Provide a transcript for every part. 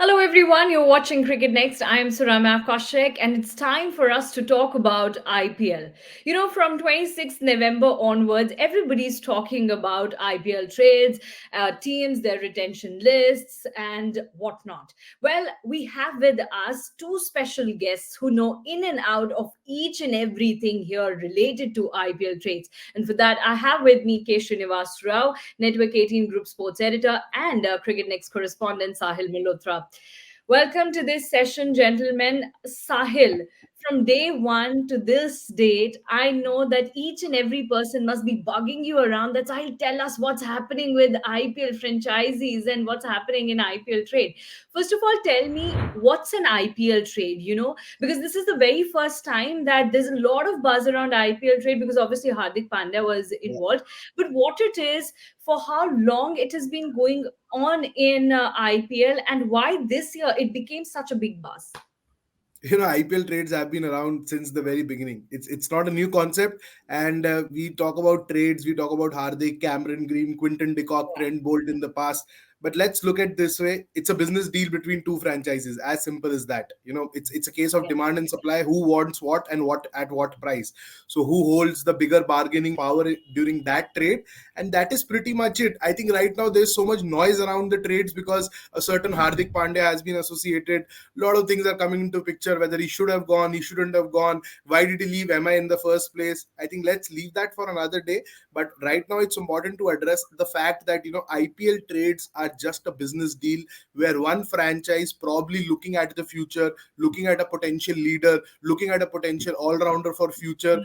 Hello, everyone. You're watching CricketNext. I'm Surama Kaushik, and it's time for us to talk about IPL. From 26th November onwards, everybody's talking about IPL trades, teams, their retention lists, and whatnot. Well, we have with us two special guests who know in and out of each and everything here related to IPL trades. And for that, I have with me K. Srinivas Rao, Network 18 Group Sports Editor, and CricketNext correspondent Sahil Malhotra. Welcome to this session, gentlemen. Sahil, from day one to this date, I know that each and every person must be bugging you around. That Sahil, tell us what's happening with IPL franchisees and what's happening in IPL trade. First of all, tell me what's an IPL trade, because this is the very first time that there's a lot of buzz around IPL trade because obviously Hardik Pandya was involved. But what it is, for how long it has been going on in IPL, and why this year it became such a big buzz. IPL trades have been around since the very beginning. It's not a new concept, and we talk about trades. We talk about Hardik, Cameron Green, Quinton de Kock, Trent Bolt in the past. But let's look at this way: it's a business deal between two franchises. As simple as that. It's a case of Yeah. demand and supply. Who wants what and what at what price? So who holds the bigger bargaining power during that trade? And that is pretty much it. I think right now there's so much noise around the trades because a certain Hardik Pandya has been associated. A lot of things are coming into picture, whether he should have gone, he shouldn't have gone, why did he leave MI in the first place. I think let's leave that for another day. But right now it's important to address the fact that IPL trades are just a business deal where one franchise probably looking at the future, looking at a potential leader, looking at a potential all-rounder for future,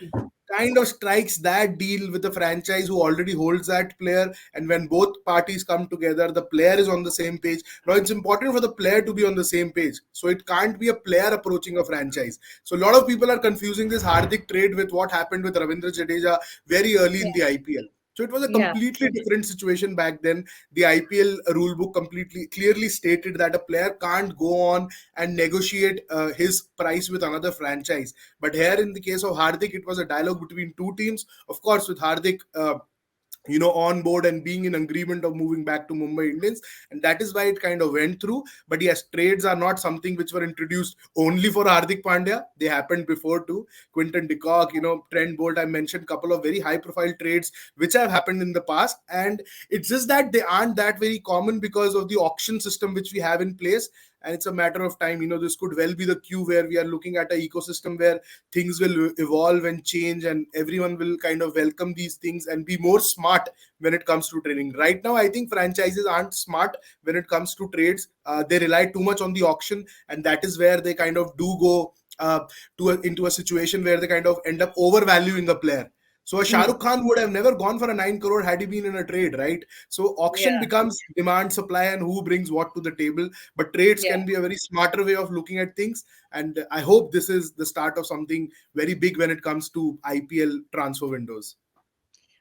kind of strikes that deal with the franchise who already holds that player. And when both parties come together, the player is on the same page. Now it's important for the player to be on the same page, so it can't be a player approaching a franchise. So a lot of people are confusing this Hardik trade with what happened with Ravindra Jadeja very early in the IPL. So it was a Yeah. completely different situation back then. The IPL rulebook completely clearly stated that a player can't go on and negotiate his price with another franchise. But here, in the case of Hardik, it was a dialogue between two teams. Of course, with Hardik, on board and being in agreement of moving back to Mumbai Indians, and that is why it kind of went through. But yes, trades are not something which were introduced only for Hardik Pandya. They happened before too. Quinton de Kock, Trent Bolt. I mentioned a couple of very high-profile trades which have happened in the past, and it's just that they aren't that very common because of the auction system which we have in place. And it's a matter of time. This could well be the queue where we are looking at an ecosystem where things will evolve and change, and everyone will kind of welcome these things and be more smart when it comes to trading. Right now I think franchises aren't smart when it comes to trades. They rely too much on the auction, and that is where they kind of do go into a situation where they kind of end up overvaluing a player. So a Shah Hmm. Rukh Khan would have never gone for a 9 crore had he been in a trade, right? So auction Yeah. becomes demand, supply, and who brings what to the table. But trades Yeah. can be a very smarter way of looking at things. And I hope this is the start of something very big when it comes to IPL transfer windows.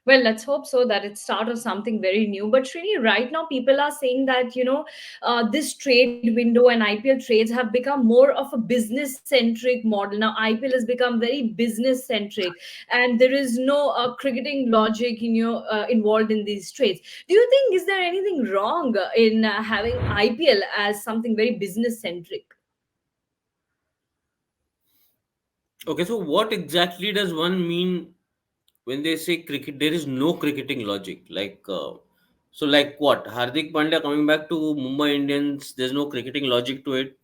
Well, let's hope so that it start of something very new. But Srini, right now people are saying that this trade window and IPL trades have become more of a business-centric model. Now IPL has become very business-centric, and there is no cricketing logic involved in these trades. Do you think is there anything wrong in having IPL as something very business-centric? Okay, so what exactly does one mean when they say cricket? There is no cricketing logic. Like what? Hardik Pandya coming back to Mumbai Indians, there's no cricketing logic to it.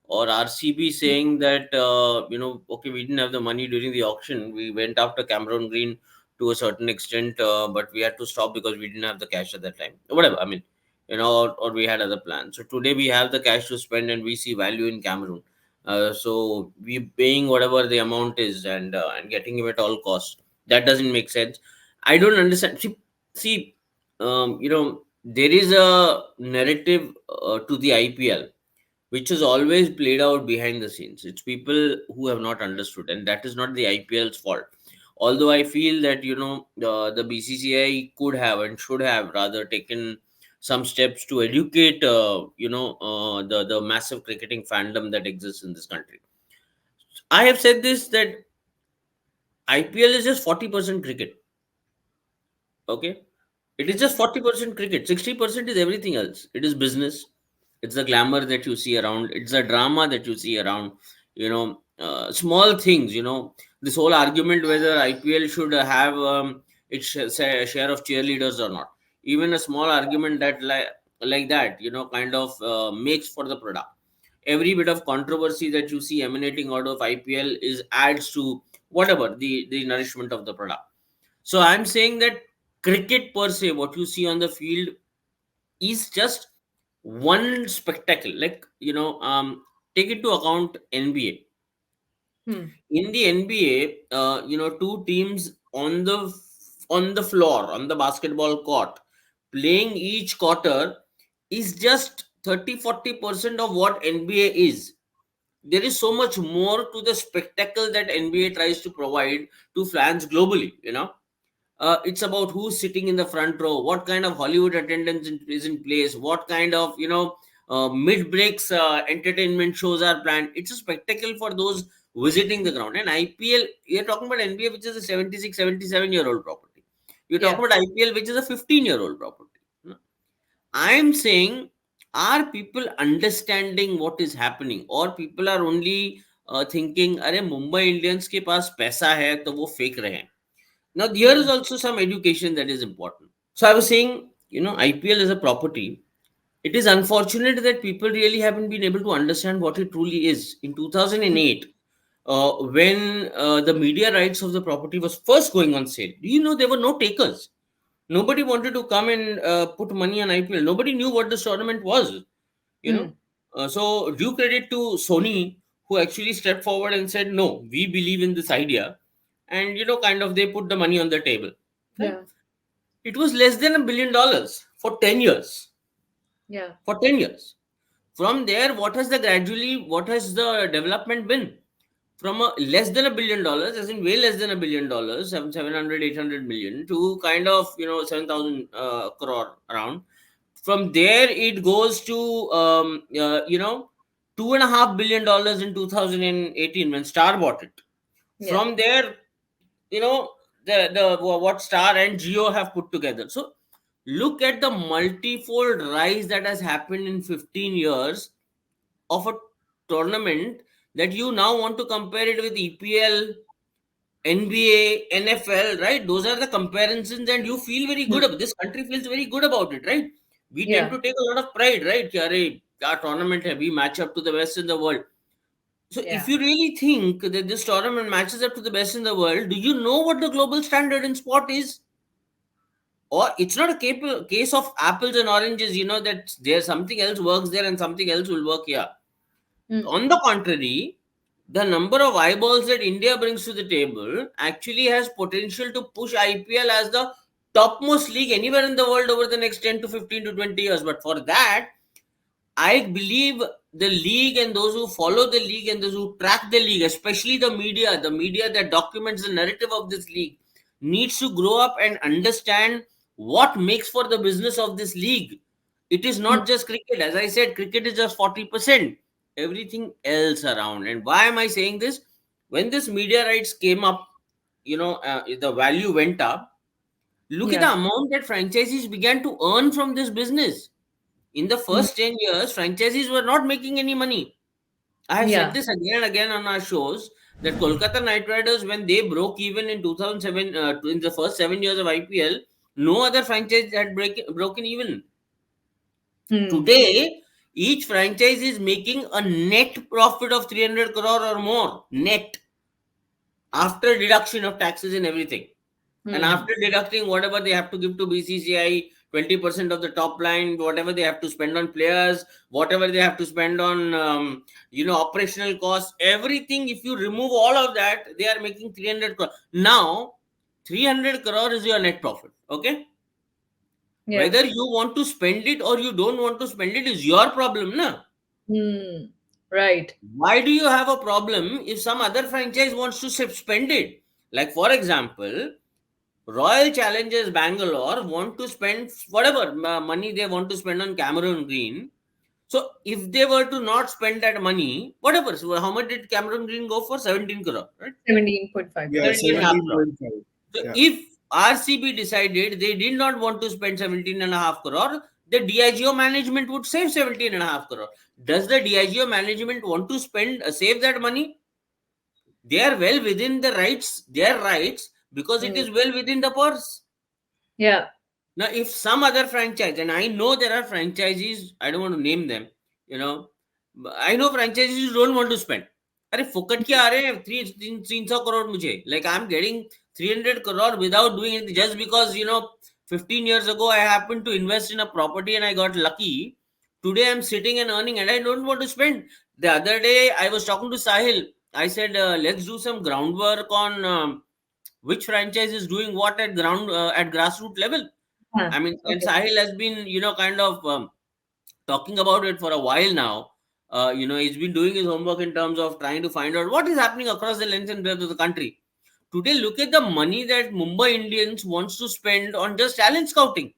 Or RCB saying that, okay, we didn't have the money during the auction. We went after Cameron Green to a certain extent, but we had to stop because we didn't have the cash at that time. Whatever, I mean, or we had other plans. So today we have the cash to spend and we see value in Cameroon. So we paying whatever the amount is and getting him at all costs. That doesn't make sense. I don't understand. See, there is a narrative to the IPL which is always played out behind the scenes. It's people who have not understood, and that is not the IPL's fault. Although I feel that the BCCI could have and should have rather taken some steps to educate the massive cricketing fandom that exists in this country. I have said this that IPL is just 40% cricket. Okay, it is just 40% cricket. 60% is everything else. It is business. It's the glamour that you see around, it's the drama that you see around, small things, this whole argument whether IPL should have its share of cheerleaders or not. Even a small argument that like that, kind of makes for the product. Every bit of controversy that you see emanating out of IPL is adds to whatever the nourishment of the product. So I'm saying that cricket per se, what you see on the field is just one spectacle. Like, take into account NBA. Hmm. In the NBA, two teams on the floor, on the basketball court, playing each quarter is just 30-40% of what NBA is. There is so much more to the spectacle that NBA tries to provide to fans globally. It's about who's sitting in the front row, what kind of Hollywood attendance is in place, what kind of mid breaks entertainment shows are planned. It's a spectacle for those visiting the ground. And IPL, you're talking about NBA, which is a 76, 77-year-old property. You're talking Yeah. about IPL, which is a 15-year-old property. I'm saying, are people understanding what is happening, or people are only thinking, अरे Mumbai Indians के पास पैसा है तो वो फेंक रहे हैं. Now there Yeah. is also some education that is important. So I was saying, IPL is a property. It is unfortunate that people really haven't been able to understand what it truly is. In 2008, when the media rights of the property was first going on sale, do you know there were no takers? Nobody wanted to come and put money on IPL. Nobody knew what this tournament was. You know, Hmm. so due credit to Sony, who actually stepped forward and said, "No, we believe in this idea," and kind of they put the money on the table. Right? Yeah. It was less than $1 billion for 10 years. Yeah. For 10 years. From there, what has the development been? From a less than $1 billion, as in way less than $1 billion, 700, 800 million, to kind of 7,000 crore around. From there, it goes to $2.5 billion in 2018 when Star bought it. Yeah. From there, you know the what Star and Geo have put together. So look at the multifold rise that has happened in 15 years of a tournament that you now want to compare it with EPL, NBA, NFL, right? Those are the comparisons, and you feel very good Hmm. about this country feels very good about it, right? We tend Yeah. to take a lot of pride, right? कि अरे, our tournament hai, we match up to the best in the world. So if Yeah. you really think that this tournament matches up to the best in the world, do you know what the global standard in sport is? Or it's not a case of apples and oranges, that there's something else works there and something else will work here. Hmm. On the contrary, the number of eyeballs that India brings to the table actually has potential to push IPL as the topmost league anywhere in the world over the next 10 to 15 to 20 years. But for that, I believe the league and those who follow the league and those who track the league, especially the media that documents the narrative of this league, needs to grow up and understand what makes for the business of this league. It is Hmm. not just cricket. As I said, cricket is just 40%. Everything else around. And why am I saying this? When this media rights came up, the value went up. Look at the Yeah. amount that franchisees began to earn from this business. In the Hmm. first 10 years, franchisees were not making any money. I have said Yeah. this again and again on our shows that Kolkata Knight Riders, when they broke even in 2007, in the first 7 years of IPL, no other franchise had broken even. Hmm. Today, each franchise is making a net profit of 300 crore or more, net, after deduction of taxes and everything. And Hmm. after deducting whatever they have to give to BCCI, 20% of the top line, whatever they have to spend on players, whatever they have to spend on, operational costs, everything, if you remove all of that, they are making 300 crore. Now, 300 crore is your net profit. Okay. Yeah. Whether you want to spend it or you don't want to spend it is your problem, na? Hmm. Right. Why do you have a problem if some other franchise wants to spend it? Like, for example, Royal Challengers Bangalore want to spend whatever money they want to spend on Cameron Green. So if they were to not spend that money, whatever, so how much did Cameron Green go for? 17 crore, right? 17.5 Yeah, crores. 17 and a Yeah. half crore. 17.5. So Yeah. if RCB decided they did not want to spend 17 and a half crore, the Diageo management would save 17.5 crore. Does the Diageo management want to save that money? They are well within their rights, because it Mm. is well within the purse. Yeah. Now, if some other franchise, and I know there are franchises, I don't want to name them, you know, I know franchises don't want to spend. अरे फुकट के आ रहे हैं 300 crore मुझे, like I'm getting 300 crore without doing it, just because 15 years ago I happened to invest in a property and I got lucky. Today I'm sitting and earning and I don't want to spend. The other day I was talking to Sahil. I said, let's do some groundwork on which franchise is doing what at grassroots level. Huh. I mean, and Okay. Sahil has been, kind of talking about it for a while now. He's been doing his homework in terms of trying to find out what is happening across the length and breadth of the country. Today, look at the money that Mumbai Indians wants to spend on just talent scouting.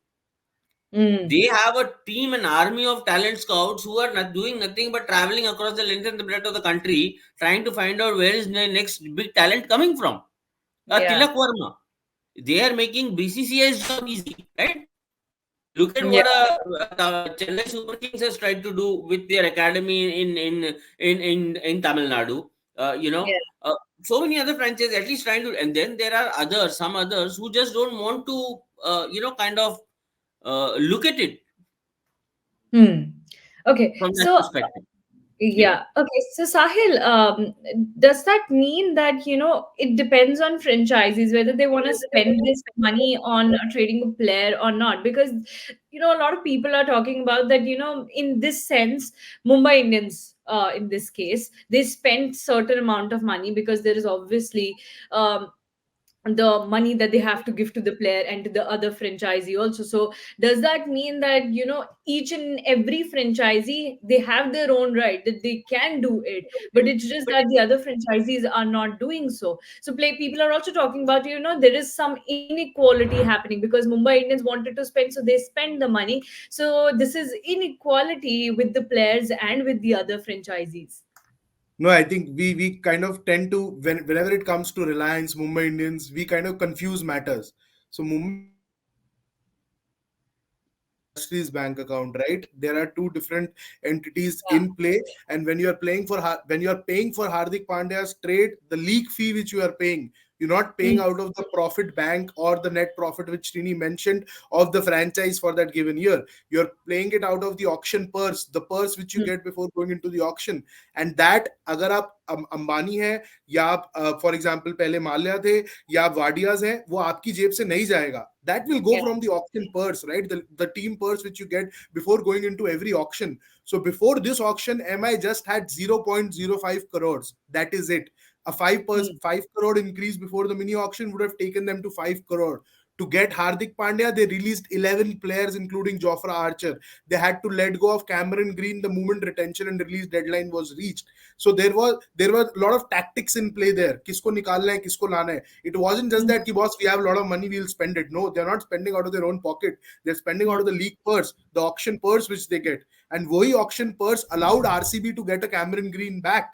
Mm. They have a team, an army of talent scouts who are not doing nothing but traveling across the length and the breadth of the country, trying to find out where is the next big talent coming from. Yeah. Tilak Verma, they are making BCCI's job easy, right? Look at Yeah. what Chennai Super Kings has tried to do with their academy in Tamil Nadu. Yeah. So many other franchises at least trying to, and then there are some others who just don't want to, kind of look at it Hmm. Okay. from that So perspective. Yeah. yeah. Okay. So Sahil, does that mean that, it depends on franchises whether they want to spend this money on trading a player or not? Because, a lot of people are talking about that, in this sense, Mumbai Indians, in this case, they spend certain amount of money because there is obviously um, the money that they have to give to the player and to the other franchisee also. So does that mean that, each and every franchisee, they have their own right that they can do it, but it's just that the other franchisees are not doing so? So play people are also talking about, there is some inequality happening because Mumbai Indians wanted to spend, so they spend the money. So this is inequality with the players and with the other franchisees. No, I think we kind of tend to whenever it comes to Reliance, Mumbai Indians, we kind of confuse matters. So Mumbai Indians bank account is different from the industry's bank account, right? There are two different entities Yeah. in play, and when you are when you are paying for Hardik Pandya's trade, the league fee which you are paying, you're not paying Mm. out of the profit bank or the net profit which Trini mentioned of the franchise for that given year. You're playing it out of the auction purse, the purse which you Mm. get before going into the auction. And that अगर आप अंबानी है या आप for example पहले माल्या थे या आप वाडियाज हैं, वो आपकी जेब से नहीं जाएगा. That will go Yeah. from the auction purse, right? The team purse which you get before going into every auction. So before this auction, MI just had 0.05 crores. That is it. A 5 crore increase before the mini auction would have taken them to 5 crore. To get Hardik Pandya, they released 11 players, including Jofra Archer. They had to let go of Cameron Green the moment retention and release deadline was reached. So there were a lot of tactics in play there. Kisko nikalna hai, kisko lana hai. It wasn't just Mm. that, ki boss, we have a lot of money, we'll spend it. No, they're not spending out of their own pocket. They're spending out of the league purse, the auction purse which they get. And wohi auction purse allowed RCB to get a Cameron Green back.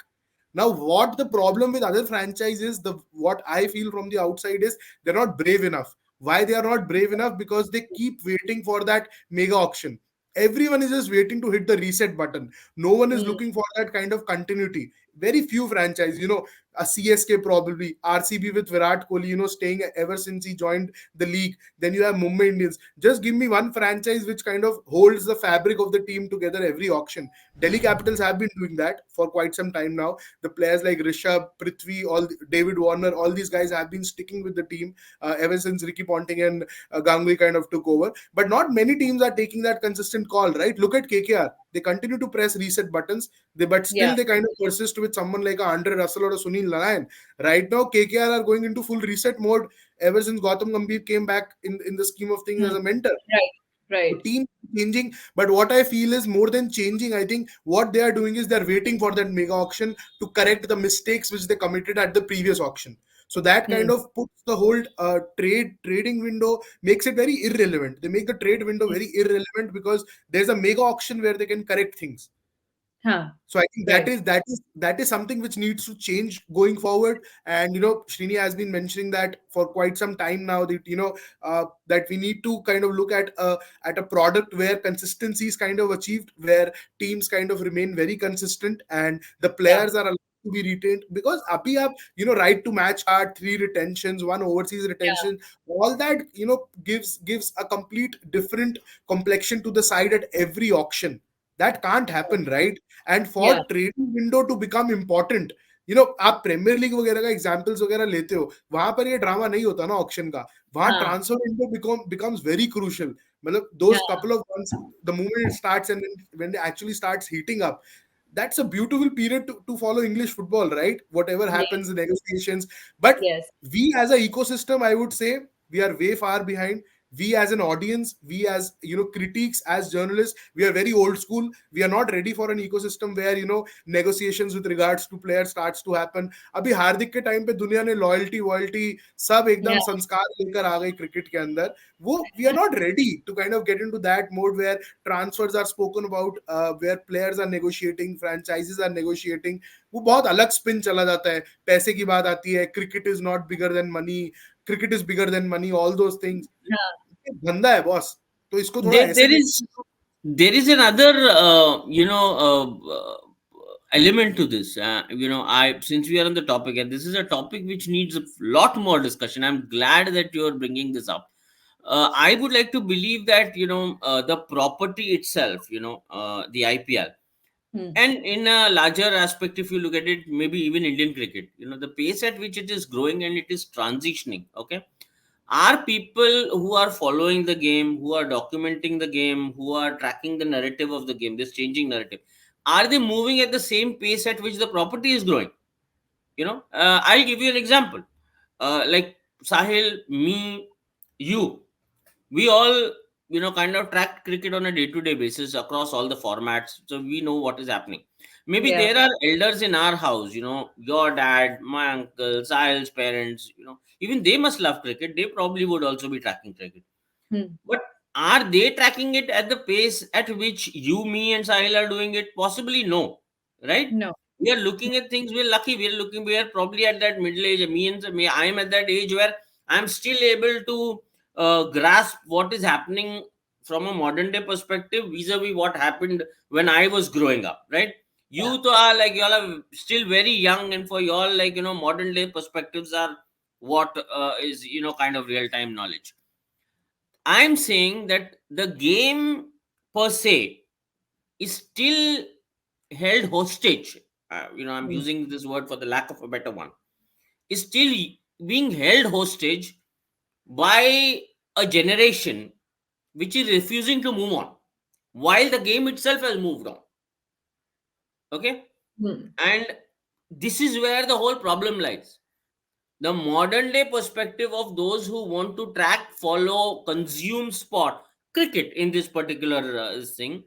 Now, what the problem with other franchises, the what I feel from the outside is they're not brave enough. Why they are not brave enough? Because they keep waiting for that mega auction. Everyone is just waiting to hit the reset button. No one is Mm. looking for that kind of continuity. Very few franchises, a CSK probably, RCB with Virat Kohli, staying ever since he joined the league. Then you have Mumbai Indians. Just give me one franchise which kind of holds the fabric of the team together every auction. Delhi Capitals have been doing that for quite some time now. The players like Rishabh, Prithvi, David Warner, all these guys have been sticking with the team ever since Ricky Ponting and Ganguly kind of took over. But not many teams are taking that consistent call, right? Look at KKR. They continue to press reset buttons, but Yeah. still they kind of persist with someone like a Andre Russell or a Sunil Narayan. Right now, KKR are going into full reset mode ever since Gautam Gambhir came back in the scheme of things Mm. as a mentor. Right. So Right. team changing, but what I feel is more than changing, I think what they are doing is they're waiting for that mega auction to correct the mistakes which they committed at the previous auction. So that kind Mm. of puts the whole trading window, makes it very irrelevant. They make the trade window very irrelevant because there's a mega auction where they can correct things. Huh. So I think Right. that is something which needs to change going forward. And Srini has been mentioning that for quite some time now, that that we need to kind of look at a product where consistency is kind of achieved, where teams kind of remain very consistent, and the Yeah. players are allowed to be retained. Because abhi aap, right to match card, three retentions, one overseas Yeah. retention, all that gives a complete different complexion to the side at every auction. That can't happen, right? And for Yeah. trading window to become important, आप premiere league वगैरह का examples वगैरह लेते हो, वहां पर ये drama नहीं होता ना ऑक्शन का. वहां Huh. Transfer window becomes very crucial. मतलब Yeah. those couple of months, the moment it starts and when it actually starts heating up, that's a beautiful period to follow English football, right? Whatever happens, Yes. the negotiations. But Yes. we as an ecosystem, I would say, we are way far behind. We as an audience, we as critiques, as journalists, we are very old school. We are not ready for an ecosystem where negotiations with regards to players starts to happen. अभी हार्दिक के time पे दुनिया ने loyalty वॉयल्टी सब Yeah. एकदम संस्कार लेकर आ गई क्रिकेट के अंदर. वो we are not ready to kind of get into that mode where transfers are spoken about, where players are negotiating, franchises are negotiating. वो बहुत अलग स्पिन चला जाता है. पैसे की बात आती है, cricket is not bigger than money, cricket is bigger than money, all those things. धंधा है बॉस. तो इसको थोड़ा there ऐसे there देखो. is there is another element to this. I since we are on the topic, and this is a topic which needs a lot more discussion. I'm glad that you are bringing this up. I would like to believe that the property itself, the IPL, Hmm. and in a larger aspect, if you look at it, maybe even Indian cricket, the pace at which it is growing and it is transitioning. Okay, are people who are following the game, who are documenting the game, who are tracking the narrative of the game, this changing narrative, are they moving at the same pace at which the property is growing? I'll give you an example. Like Sahil, me, you, we all kind of track cricket on a day-to-day basis across all the formats, so we know what is happening. Maybe Yeah. there are elders in our house, your dad, my uncle, Sahil's parents, even they must love cricket. They probably would also be tracking cricket. Hmm. But are they tracking it at the pace at which you, me, and Sahil are doing it? Possibly no, right? No. We are looking at things. We're lucky. We are probably at that middle age. Me, I am at that age where I'm still able to grasp what is happening from a modern day perspective vis-a-vis what happened when I was growing up, right? Yeah. You to are like y'all are still very young, and for y'all, like modern day perspectives are what is kind of real time knowledge. I'm saying that the game per se is still held hostage. I'm Hmm. using this word for the lack of a better one. Is still being held hostage by a generation which is refusing to move on, while the game itself has moved on. Okay, Hmm. and this is where the whole problem lies. The modern day perspective of those who want to track, follow, consume sport, cricket in this particular thing,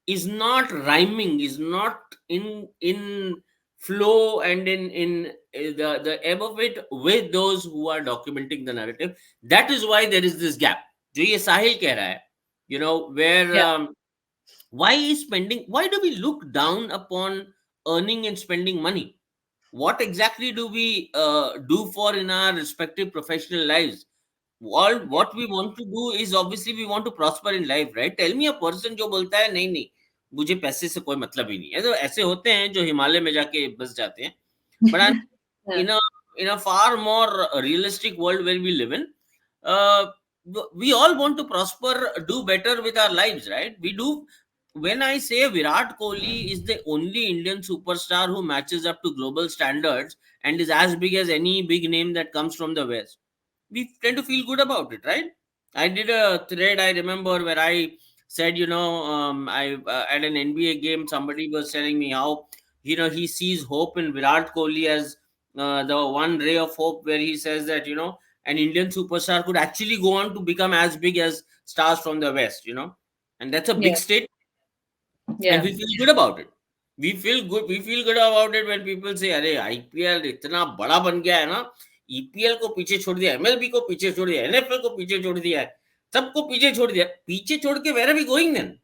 is not rhyming, is not in flow and in the ebb of it with those who are documenting the narrative. That is why there is this gap. जो ये साहिल कह रहा है, where Yeah. why do we look down upon earning and spending money? What exactly do we do for in our respective professional lives? All Yeah. what we want to do is obviously we want to prosper in life, right? Tell me a person जो बोलता है नहीं नहीं मुझे पैसे से कोई मतलब ही नहीं है. तो ऐसे होते हैं जो हिमालय में जाके बस जाते हैं. But Yeah. in a far more realistic world where we live in, uh, we all want to prosper, do better with our lives, right? We do. When I say Virat Kohli is the only Indian superstar who matches up to global standards and is as big as any big name that comes from the west, we tend to feel good about it, right? I did a thread, I remember, where I said, I at an NBA game, somebody was telling me how he sees hope in Virat Kohli as the one ray of hope, where he says that an Indian superstar could actually go on to become as big as stars from the West, and that's a Yeah. big state, and Yeah. we feel good about it. We feel good about it when people say अरे IPL इतना बड़ा बन गया है ना, EPL को पीछे छोड़ दिया, MLB को पीछे छोड़ दिया, NFL को पीछे छोड़ दिया है, सबको पीछे छोड़ दिया. पीछे छोड़ के where are we going then?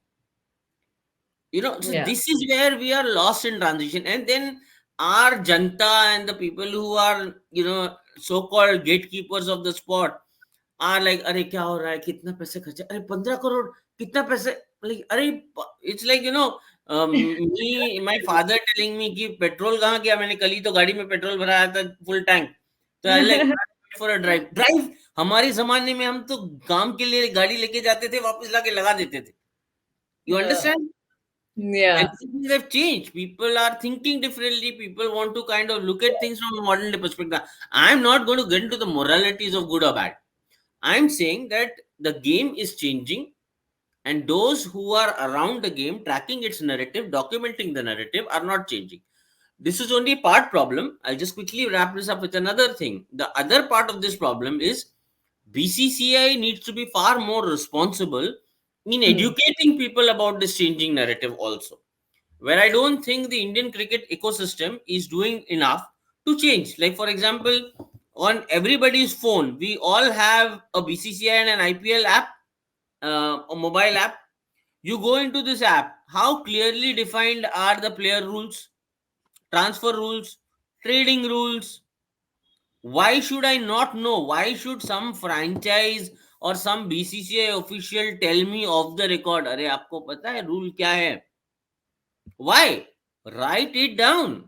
So Yeah. this is where we are lost in transition. And then our janta and the people who are, so-called gatekeepers of the sport are like, अरे क्या हो रहा है, कितना पैसे खर्चे, अरे 15 crore, कितना पैसे, like अरे, it's like, me my father telling me कि पेट्रोल कहाँ गया, मैंने कल ही तो गाड़ी में पेट्रोल भराया था फुल टैंक, तो I like for a drive हमारे जमाने में हम तो काम के लिए गाड़ी लेके जाते थे, वापस लाके लगा देते थे, you Yeah. understand. And Yeah. things have changed. People are thinking differently. People want to kind of look at things from a modern day perspective. I'm not going to get into the moralities of good or bad. I'm saying that the game is changing, and those who are around the game, tracking its narrative, documenting the narrative, are not changing. This is only part problem. I'll just quickly wrap this up with another thing. The other part of this problem is BCCI needs to be far more responsible in Hmm. educating people about this changing narrative also, where I don't think the Indian cricket ecosystem is doing enough to change. Like, for example, on everybody's phone, we all have a BCCI and an IPL app, a mobile app. You go into this app, how clearly defined are the player rules, transfer rules, trading rules? Why should I not know? Why should some franchise or some BCCI official tell me off the record, अरे आपको पता है rule क्या है? Why? Write it down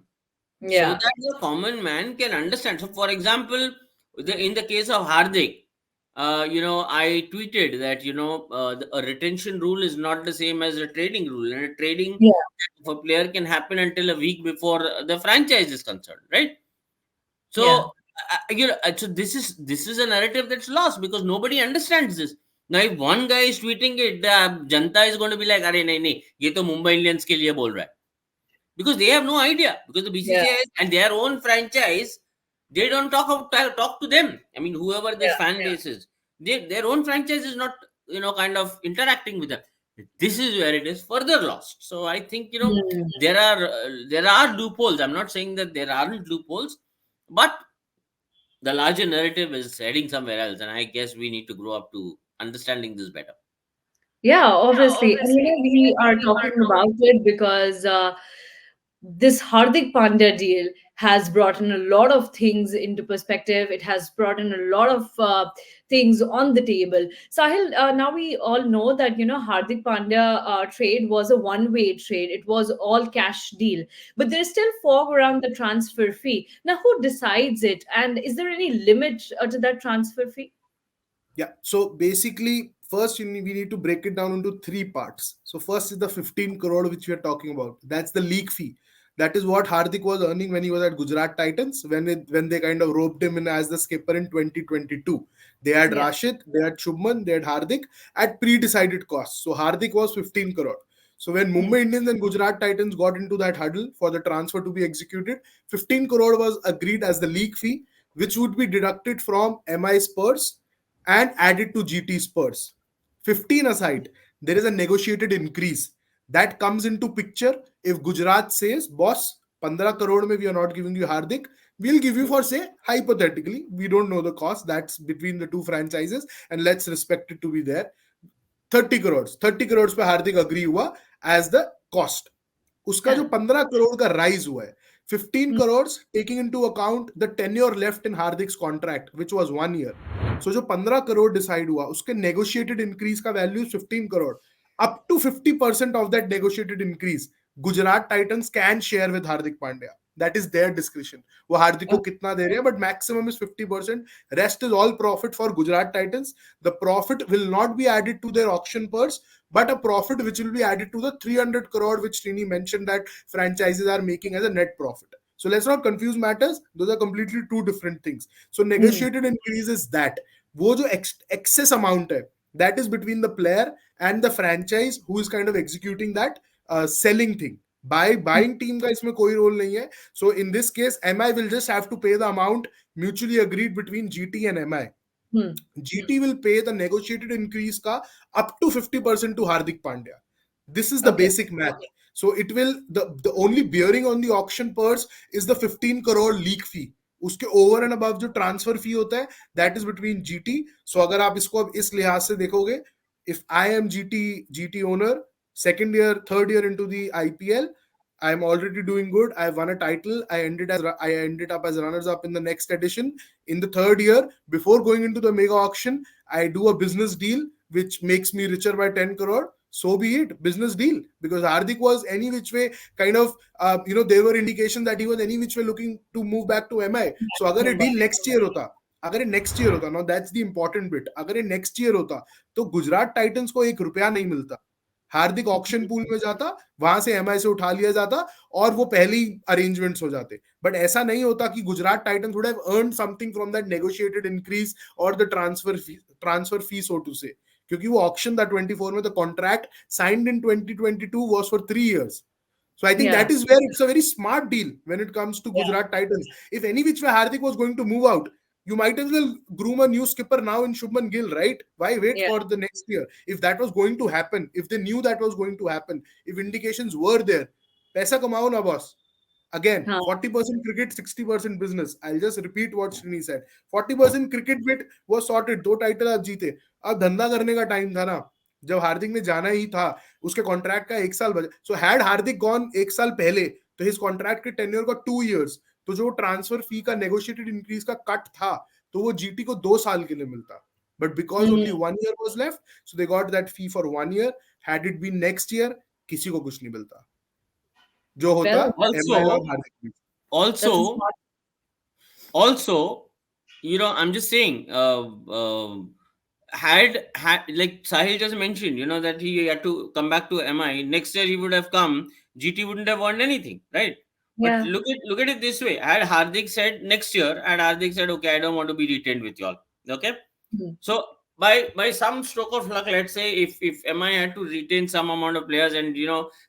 so Yeah. that the common man can understand. So, for example, in the case of Hardik, I tweeted that a retention rule is not the same as a trading rule, and a trading Yeah. of a player can happen until a week before the franchise is concerned, right? Yeah. So, so this is a narrative that's lost because nobody understands this. Now, if one guy is tweeting it, the janta is going to be like, "अरे नहीं नहीं, ये तो Mumbai Indians के लिए बोल रहा है," because they have no idea, because the Yeah. BCCI and their own franchise, they don't talk to them. I mean, whoever this Yeah. fan base is, their own franchise is not kind of interacting with them. This is where it is further lost. So I think Hmm. there are loopholes. I'm not saying that there aren't loopholes, but the larger narrative is heading somewhere else, and I guess we need to grow up to understanding this better. Yeah, obviously. And we are talking about it because this Hardik Pandya deal has brought in a lot of things into perspective. It has brought in a lot of things on the table. Sahil, now we all know that, Hardik Pandya trade was a one-way trade. It was all cash deal. But there's still fog around the transfer fee. Now, who decides it? And is there any limit to that transfer fee? Yeah. So basically, first we need to break it down into three parts. So first is the 15 crore which we are talking about. That's the league fee. That is what Hardik was earning when he was at Gujarat Titans when they kind of roped him in as the skipper in 2022. They had Yeah. Rashid, they had Shubman, they had Hardik at pre-decided costs. So Hardik was 15 crore. So when Hmm. Mumbai Indians and Gujarat Titans got into that huddle for the transfer to be executed, 15 crore was agreed as the league fee, which would be deducted from MI's purse and added to GT Spurs. 15 aside, there is a negotiated increase that comes into picture if Gujarat says, boss, 15 crore mein we are not giving you Hardik, we'll give you for say, hypothetically, we don't know the cost, that's between the two franchises, and let's respect it to be there. 30 crores पे हार्दिक agree हुआ as the cost. उसका जो Yeah. 15 crore का rise हुआ है, 15 Hmm. Crore taking into account the tenure left in Hardik's contract which was 1 year. So जो 15 crore decide हुआ उसके नेगोशिएटेड इंक्रीज का value 15 crore. Up to 50% of that negotiated increase Gujarat Titans can share with Hardik Pandya. That is their description. वो हार्दिक को कितना दे रहे हैं, but maximum is 50%. Rest is all profit for Gujarat Titans. The profit will not be added to their auction purse, but a profit which will be added to the 300 crore which Srini mentioned that franchises are making as a net profit. So let's not confuse matters. Those are completely two different things. So Hmm. negotiated increase is that. वो जो excess amount है, that is between the player and the franchise who is kind of executing that selling thing. Buying team का इसमें कोई role नहीं है. So in this case, MI will just have to pay the amount mutually agreed between GT and MI. Hmm. GT will pay the negotiated increase ka up to 50% to Hardik Pandya. This is the Okay. basic math. So it will the only bearing on the auction purse is the 15 crore league fee. उसके over and above जो transfer fee होता है that is between GT. सो अगर आप इसको अब इस लिहाज से देखोगे, if I am GT owner Second year, third year into the IPL, I'm already doing good. I won a title. I ended up as runners up in the next edition. In the third year, before going into the mega auction, I do a business deal which makes me richer by 10 crore. So be it, business deal. Because Hardik was any which way kind of, there were indications that he was any which way looking to move back to MI. So अगर ये Mumbai. deal next year होता, अगर ये next year होता, now that's the important bit. अगर ये next year होता, तो गुजरात टाइटंस को एक रुपया नहीं मिलता. हार्दिक ऑक्शन पूल में जाता, वहां से एमआई से उठा लिया जाता और वो पहली अरेंजमेंट्स हो जाते. बट ऐसा नहीं होता कि Gujarat Titans would have earned something from that negotiated increase और the transfer fee so to say. क्योंकि वो ऑक्शन था 24 में, the contract signed in 2022 was for 3 years. So I think Yeah, that is where it's a very smart deal when it comes to yeah, Gujarat Titans. If any which way Hardik was going to move out, you might as well groom a new skipper now in Shubman Gill, right? Why wait yeah, for the next year? If that was going to happen, if they knew that was going to happen, if indications were there, paisa kamao na boss. Again, huh, 40% cricket, 60% business. I'll just repeat what Srini said. 40% cricket bit was sorted. दो title आप जीते. अब धंधा करने का time था ना. जब हार्दिक ने जाना ही था, उसके कॉन्ट्रैक्ट का 1 साल बचा. सो हैड हार्दिक गॉन 1 साल पहले, तो हिज कॉन्ट्रैक्ट के टेन्योर का 2 years. तो जो ट्रांसफर फी का नेगोशिएटेड इंक्रीज का कट था, तो वो जीटी को 2 साल के लिए मिलता. But because mm, only 1 year was left, so they got that fee for 1 year. Had it been next year, किसी को कुछ नहीं मिलता. जो होता well, एमआई और Also, हार्दिक में. that's a also, smart. also, I'm just saying, had like Sahil just mentioned, that he had to come back to MI. Next year he would have come. GT wouldn't have won anything, right? But Yeah, look at it this way. Had Hardik said next year, and Hardik said, okay, I don't want to be retained with y'all. Okay. mm, So by some stroke of luck, let's say if MI had to retain some amount of players, and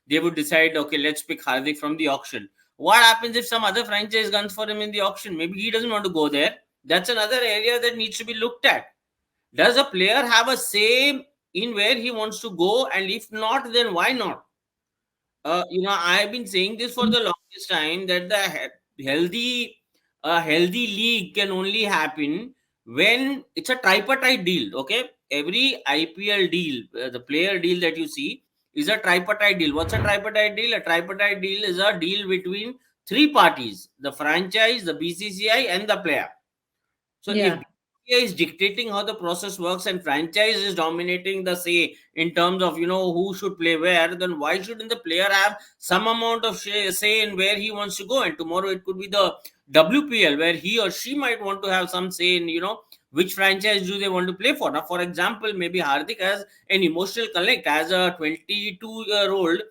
they would decide, okay, let's pick Hardik from the auction. What happens if some other franchise guns for him in the auction? Maybe he doesn't want to go there. That's another area that needs to be looked at. Does a player have a say in where he wants to go? And if not, then why not? I've been saying this for mm, the longest time that the healthy, healthy league can only happen when it's a tripartite deal. Okay, every IPL deal, the player deal that you see is a tripartite deal. What's a tripartite deal? A tripartite deal is a deal between three parties: the franchise, the BCCI, and the player. So if yeah, BCCI is dictating how the process works and franchise is dominating the say in terms of who should play where, then why shouldn't the player have some amount of say in where he wants to go? And tomorrow it could be the WPL where he or she might want to have some say in which franchise do they want to play for. Now, for example, maybe Hardik has an emotional connect as a 22-year-old.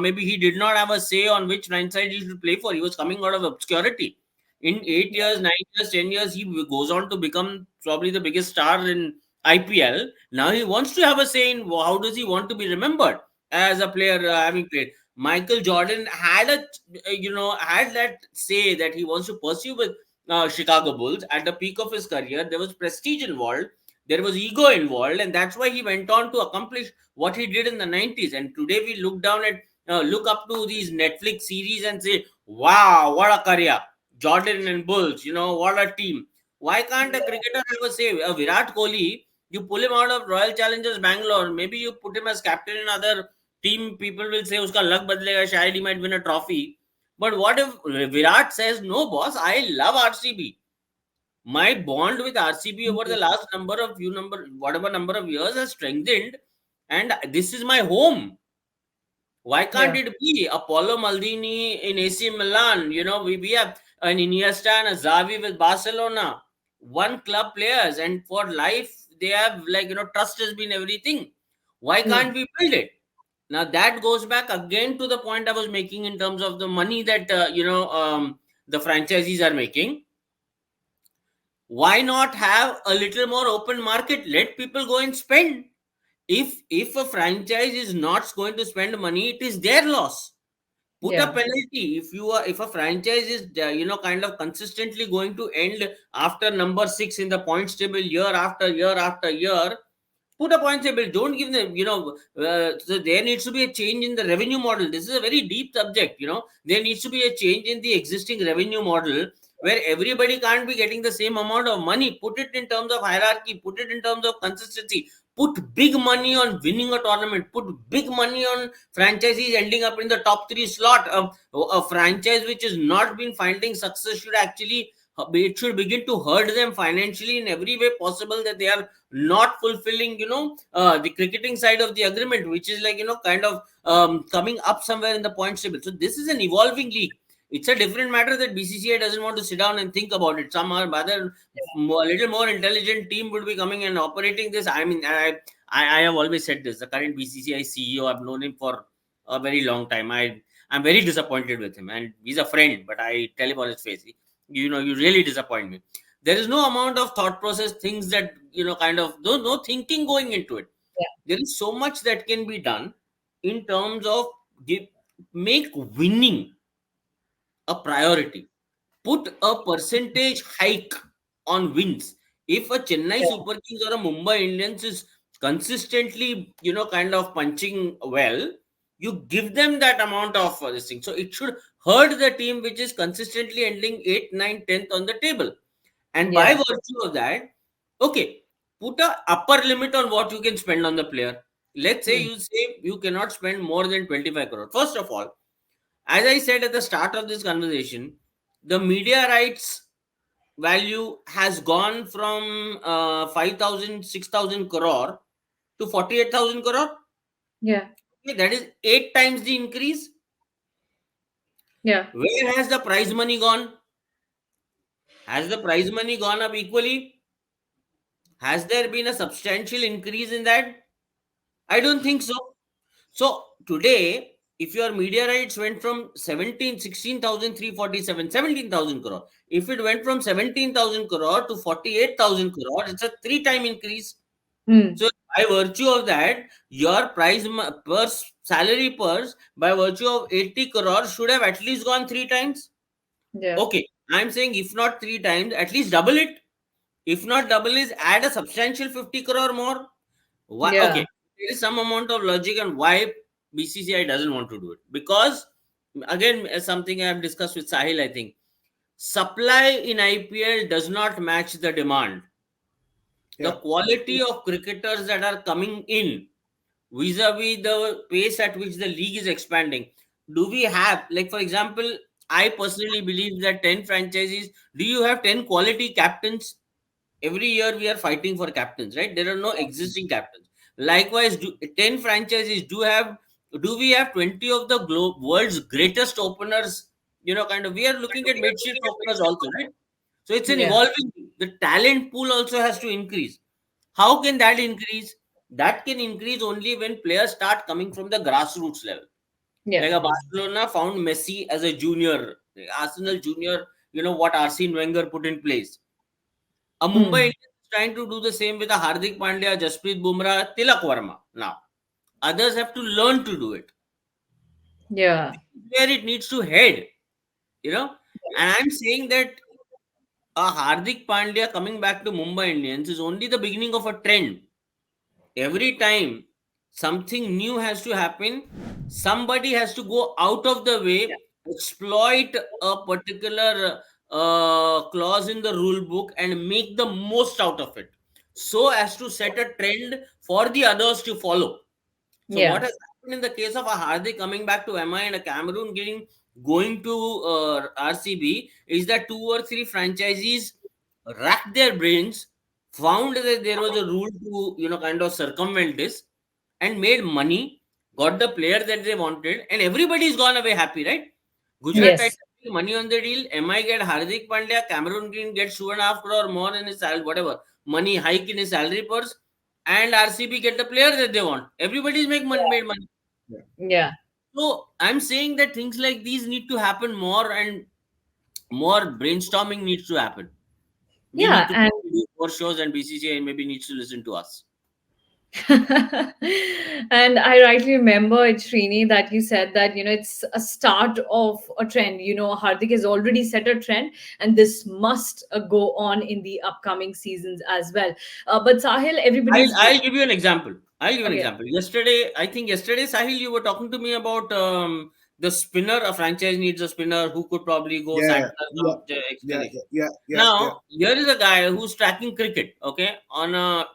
Maybe he did not have a say on which franchise he should play for. He was coming out of obscurity in 8 years, 9 years, 10 years, he goes on to become probably the biggest star in IPL. Now he wants to have a say in how does he want to be remembered as a player having played. Michael Jordan had had that say that he wants to pursue with Chicago Bulls at the peak of his career. There was prestige involved, there was ego involved, and that's why he went on to accomplish what he did in the 90s. And today we look down at look up to these Netflix series and say, "Wow, what a career!" Jordan and Bulls, what a team. Why can't a cricketer have a say? A Virat Kohli, you pull him out of Royal Challengers Bangalore, maybe you put him as captain in other team, people will say, uska luck badlega, shayad he might win a trophy. But what if Virat says, no, boss, I love RCB. My bond with RCB over the last whatever number of years has strengthened, and this is my home. Why can't yeah, it be Apollo Maldini in AC Milan? We have an Iniesta and a Xavi with Barcelona, one club players, and for life they have trust has been everything. Why mm, can't we build it? Now that goes back again to the point I was making in terms of the money that the franchisees are making. Why not have a little more open market? Let people go and spend. If a franchise is not going to spend money, it is their loss. Put a yeah, penalty. If a franchise is kind of consistently going to end after number 6 in the points table year after year after year, put a points table. Don't give them, so there needs to be a change in the revenue model. This is a very deep subject. There needs to be a change in the existing revenue model where everybody can't be getting the same amount of money. Put it in terms of hierarchy, put it in terms of consistency, put big money on winning a tournament, put big money on franchises ending up in the top three slot. A franchise which has not been finding success should actually, it should begin to hurt them financially in every way possible, that they are not fulfilling, the cricketing side of the agreement, which is like, kind of coming up somewhere in the points table. So this is an evolving league. It's a different matter that BCCI doesn't want to sit down and think about it. Some other a little more intelligent team would be coming and operating this. I mean, I have always said this. The current BCCI CEO, I've known him for a very long time. I'm very disappointed with him, and he's a friend, but I tell him on his face, you really disappoint me. There is no amount of thought process, things that, kind of, no thinking going into it. There is so much that can be done in terms of make winning a priority. Put a percentage hike on wins. If a Chennai Yeah. Super Kings or a Mumbai Indians is consistently, kind of punching well, you give them that amount of this thing. So it should hurt the team which is consistently ending 8th, 9th, 10th on the table. And by Yeah. virtue of that, okay, put a upper limit on what you can spend on the player. Let's say Hmm. you cannot spend more than 25 crore. First of all, as I said at the start of this conversation, the media rights value has gone from 5,000, 6,000 crore to 48,000 crore. Yeah. Okay, that is 8 times the increase. Yeah. Where has the prize money gone? Has the prize money gone up equally? Has there been a substantial increase in that? I don't think so. So today, if your media rights went from 16,347, 17,000 crore, if it went from 17,000 crore to 48,000 crore, it's a three-time increase. Hmm. So by virtue of that, your purse, salary purse, by virtue of 80 crore should have at least gone three times. Yeah. Okay, I'm saying if not three times, at least double it. If not double is, add a substantial 50 crore more. Why? Yeah. Okay, there is some amount of logic on why BCCI doesn't want to do it. Because again, as something I have discussed with Sahil, I think supply in IPL does not match the demand. The Yeah. quality of cricketers that are coming in vis-a-vis the pace at which the league is expanding. Do we have, like, for example, I personally believe that 10 franchises, do you have 10 quality captains? Every year we are fighting for captains, right? There are no existing captains. Likewise, 10 franchises do we have 20 of the world's greatest openers? Kind of, we are looking at mid-shift openers also, right? So it's an Yeah. evolving, the talent pool also has to increase. How can that increase? That can increase only when players start coming from the grassroots level. Yeah. Like a Barcelona found Messi as a junior, Arsenal junior, what Arsene Wenger put in place. A Mumbai Hmm. Indians is trying to do the same with a Hardik Pandya, Jasprit Bumrah, Tilak Verma. Now, others have to learn to do it. Yeah. Where it needs to head, you know. And I'm saying that a Hardik Pandya coming back to Mumbai Indians is only the beginning of a trend. Every time something new has to happen, somebody has to go out of the way, exploit a particular clause in the rule book and make the most out of it, so as to set a trend for the others to follow. So what Yeah. has happened in the case of a Hardik coming back to MI and a Cameroon going to RCB is that two or three franchisees racked their brains, found that there was a rule to, kind of circumvent this, and made money, got the player that they wanted, and everybody's gone away happy, right? Gujarat Titans Yes. get money on the deal, MI get Hardik Pandya, Cameroon Green gets 2.5 crore more in his salary, whatever money hike in his salary purse, and RCB get the player that they want. Everybody's made money. Yeah. Yeah. So I'm saying that things like these need to happen more, and more brainstorming needs to happen. We need Yeah. to And do more shows, and BCCI maybe needs to listen to us. and I rightly remember it, Srini, that you said that, it's a start of a trend. Hardik has already set a trend, and this must go on in the upcoming seasons as well. But Sahil, I'll, everybody's I'll give you an example. I'll give you an okay. example. Yesterday, I think yesterday, Sahil, you were talking to me about the spinner. A franchise needs a spinner who could probably go Yeah. sack Yeah. some Yeah. explanation. Yeah. Yeah. Yeah. Now, here is a guy who's tracking cricket, okay, on a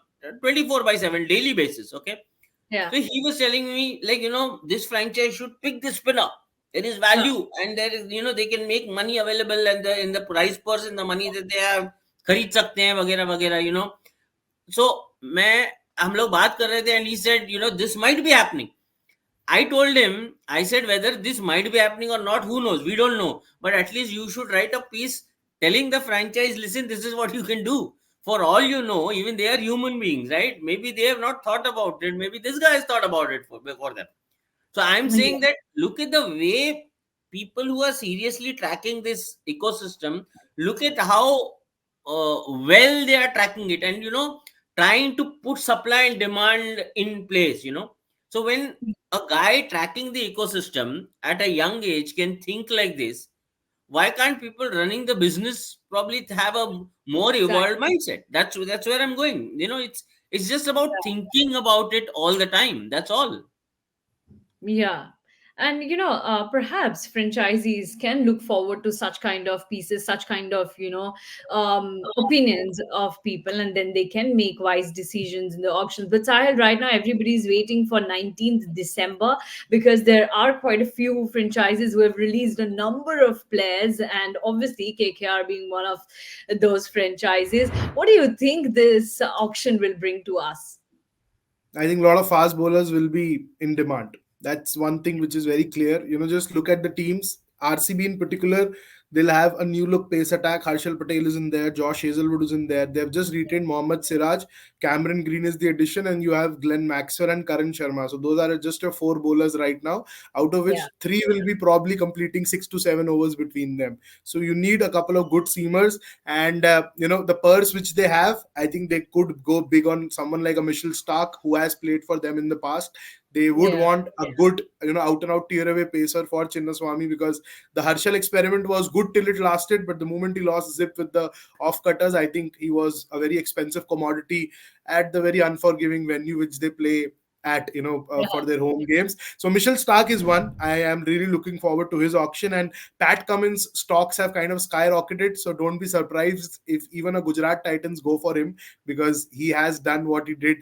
24/7 daily basis. Okay, Yeah. so he was telling me, like, this franchise should pick this spinner. There is Huh. value, and there is, they can make money available, and in the price person, the money that they have, खरीद सकते हैं वगैरह वगैरह. So मैं हम लोग बात कर रहे थे, and he said, this might be happening. I told him, I said, whether this might be happening or not, who knows? We don't know. But at least you should write a piece telling the franchise, listen, this is what you can do. For all you know, even they are human beings, right? Maybe they have not thought about it. Maybe this guy has thought about it before them. So I'm saying Yeah. that look at the way people who are seriously tracking this ecosystem, look at how well they are tracking it, and trying to put supply and demand in place. So when a guy tracking the ecosystem at a young age can think like this, why can't people running the business probably have a more evolved Exactly. mindset? That's where I'm going. It's just about thinking about it all the time. That's all. Yeah. And perhaps franchisees can look forward to such kind of pieces, such kind of opinions of people, and then they can make wise decisions in the auctions. But Sahil, right now everybody's waiting for 19th December, because there are quite a few franchises who have released a number of players, and obviously KKR being one of those franchises. What do you think this auction will bring to us? I think a lot of fast bowlers will be in demand. That's one thing which is very clear. Just look at the teams. RCB in particular, they'll have a new look pace attack. Harshal Patel is in there. Josh Hazelwood is in there. They've just retained Mohammad Siraj. Cameron Green is the addition, and you have Glenn Maxwell and Karan Sharma. So those are just your four bowlers right now, out of Yeah. which three will be probably completing 6 to 7 overs between them. So you need a couple of good seamers, and the purse which they have, I think they could go big on someone like a Mitchell Stark who has played for them in the past. They would Yeah. want a good out and out tier away pacer for Chinnaswamy, because the Harshal experiment was good till it lasted, but the moment he lost zip with the off cutters, I think he was a very expensive commodity at the very unforgiving venue which they play at, Yeah. for their home games. So Mitchell Stark is one. I am really looking forward to his auction, and Pat Cummins stocks have kind of skyrocketed. So don't be surprised if even a Gujarat Titans go for him, because he has done what he did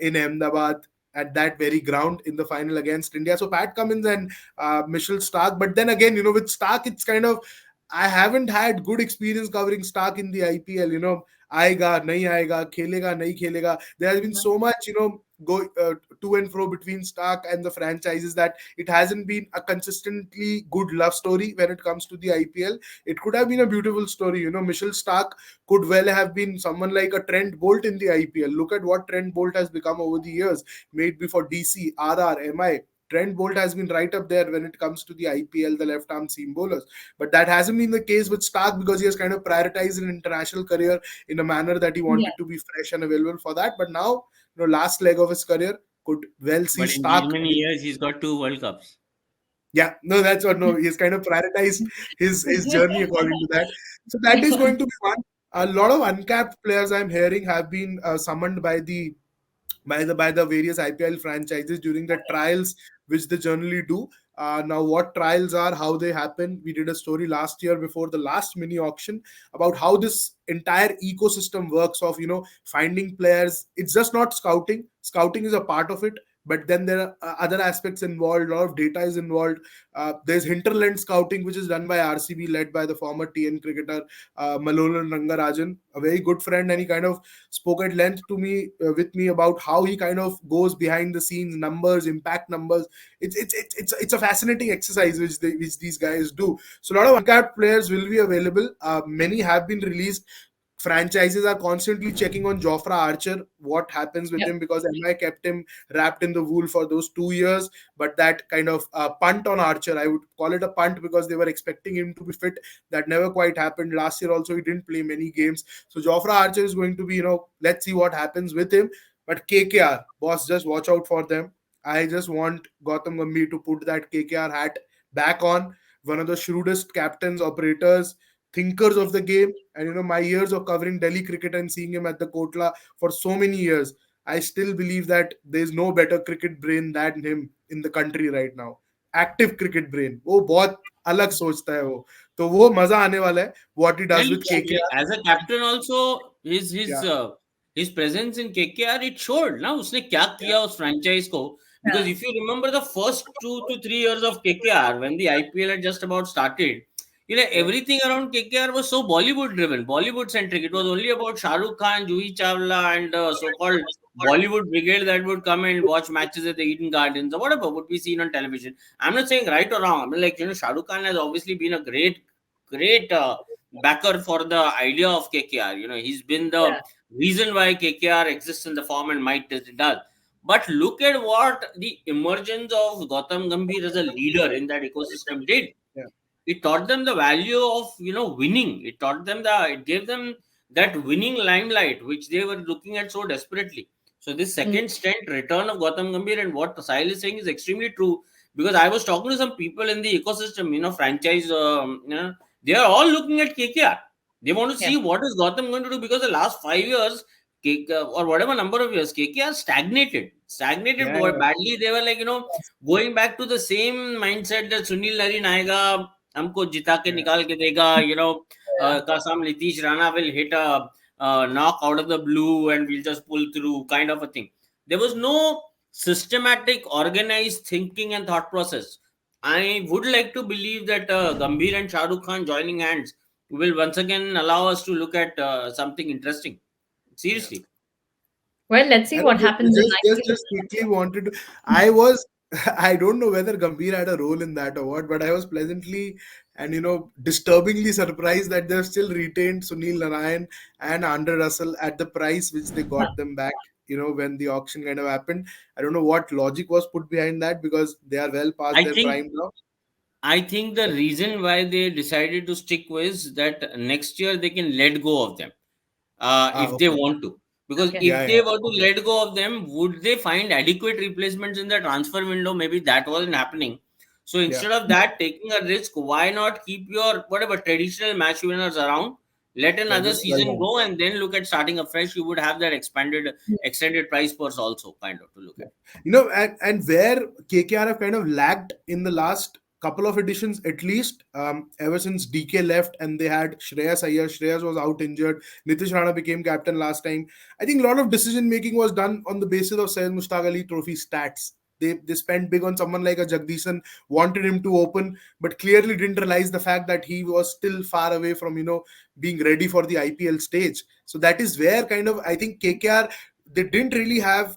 in Ahmedabad at that very ground in the final against India. So Pat Cummins and Mitchell Stark. But then again, with Stark, it's kind of, I haven't had good experience covering Stark in the IPL. आएगा नहीं आएगा खेलेगा नहीं खेलेगा. There has been so much go to and fro between Stark and the franchises that it hasn't been a consistently good love story when it comes to the IPL. It could have been a beautiful story. Mitchell Stark could well have been someone like a Trent Bolt in the IPL. Look at what Trent Bolt has become over the years. Made before DC, RR, MI. Trent Bolt has been right up there when it comes to the IPL, the left arm seam bowlers. But that hasn't been the case with Stark, because he has kind of prioritized an international career in a manner that he Yeah. wanted to be fresh and available for that. But now, last leg of his career could well see But in these Stark. many years, he's got 2 World Cups. Yeah, no, that's what. No, he's kind of prioritized his journey according to that. So that is going to be one. A lot of uncapped players I'm hearing have been summoned by the various IPL franchises during the trials which they generally do. Now, what trials are, how they happen. We did a story last year before the last mini auction about how this entire ecosystem works of finding players. It's just not scouting. Scouting is a part of it. But then there are other aspects involved. A lot of data is involved. There's hinterland scouting, which is done by RCB, led by the former TN cricketer Malolan Rangarajan, a very good friend, and he kind of spoke at length to me with me about how he kind of goes behind the scenes, numbers, impact numbers. It's a fascinating exercise which these guys do. So a lot of uncapped players will be available. Many have been released. Franchises are constantly checking on Jofra Archer, what happens with Yeah. him, because MI kept him wrapped in the wool for those 2 years. But that kind of punt on Archer, I would call it a punt, because they were expecting him to be fit. That never quite happened. Last year also, he didn't play many games. So Jofra Archer is going to be, let's see what happens with him. But KKR, boss, just watch out for them. I just want Gautam Gambhir to put that KKR hat back on. One of the shrewdest captains, operators, thinkers of the game. And my years of covering Delhi cricket and seeing him at the Kotla for so many years, I still believe that there's no better cricket brain than him in the country right now. Active cricket brain. वो बहुत अलग सोचता है वो. तो वो मजा आने वाला है. What he Yeah, does with look, KKR. as a captain also, his Yeah. his presence in KKR, it showed. Now उसने क्या किया उस franchise को? Because Yeah. if you remember the first 2 to 3 years of KKR, when the IPL had just about started, Yeah, everything around KKR was so Bollywood driven, Bollywood centric. It was only about Shah Rukh Khan, Juhi Chawla, and so-called Bollywood brigade that would come and watch matches at the Eden Gardens or whatever would be seen on television. I'm not saying right or wrong. I mean, like, Shah Rukh Khan has obviously been a great backer for the idea of KKR. He's been the Yeah. reason why KKR exists in the form and might it does. But look at what the emergence of Gautam Gambhir as a leader in that ecosystem did. yeah, It taught them the value of winning. It gave them that winning limelight which they were looking at so desperately. So this Mm. second stint return of Gautam Gambhir and what Sahil is saying is extremely true, because I was talking to some people in the ecosystem, franchise, they are all looking at KKR. They want to Yeah. see what is Gautam going to do, because the last 5 years, or whatever number of years, KKR stagnated yeah, yeah. badly. They were like, going back to the same mindset that Sunil Narine aayega, हमको जिता के Yeah. निकाल के देगा, Kasam Nitish Rana will hit a knock out of the blue and we'll just pull through, kind of a thing. There was no systematic, organized thinking and thought process. I would like to believe that Gambhir and Shah Rukh Khan joining hands will once again allow us to look at something interesting. Yeah. Seriously. Well, let's see I know, what happens in IPL. just quickly wanted to. I was, I don't know whether Gambhir had a role in that or what, but I was pleasantly and disturbingly surprised that they've still retained Sunil Narayan and Andre Russell at the price which they got them back. When the auction kind of happened, I don't know what logic was put behind that because they are well past I their think prime now. I think the reason why they decided to stick was that next year they can let go of them, if they Okay. want to. Because Okay. if Yeah, they yeah, were to let go of them, would they find adequate replacements in the transfer window? Maybe that wasn't happening. So yeah. instead of that, taking a risk, why not keep your whatever traditional match winners around? Let Yeah, another just 12 season months. go and then look at starting afresh. You would have that extended price purse also, kind of, to look Yeah. at. And where KKR have kind of lagged in the last couple of editions, at least, ever since DK left and they had Shreyas Iyer. Shreyas was out injured. Nitish Rana became captain last time. I think a lot of decision making was done on the basis of Syed Mushtaq Ali Trophy stats. They spent big on someone like a Jagdishan, wanted him to open, but clearly didn't realize the fact that he was still far away from being ready for the IPL stage. So that is where kind of I think KKR, they didn't really have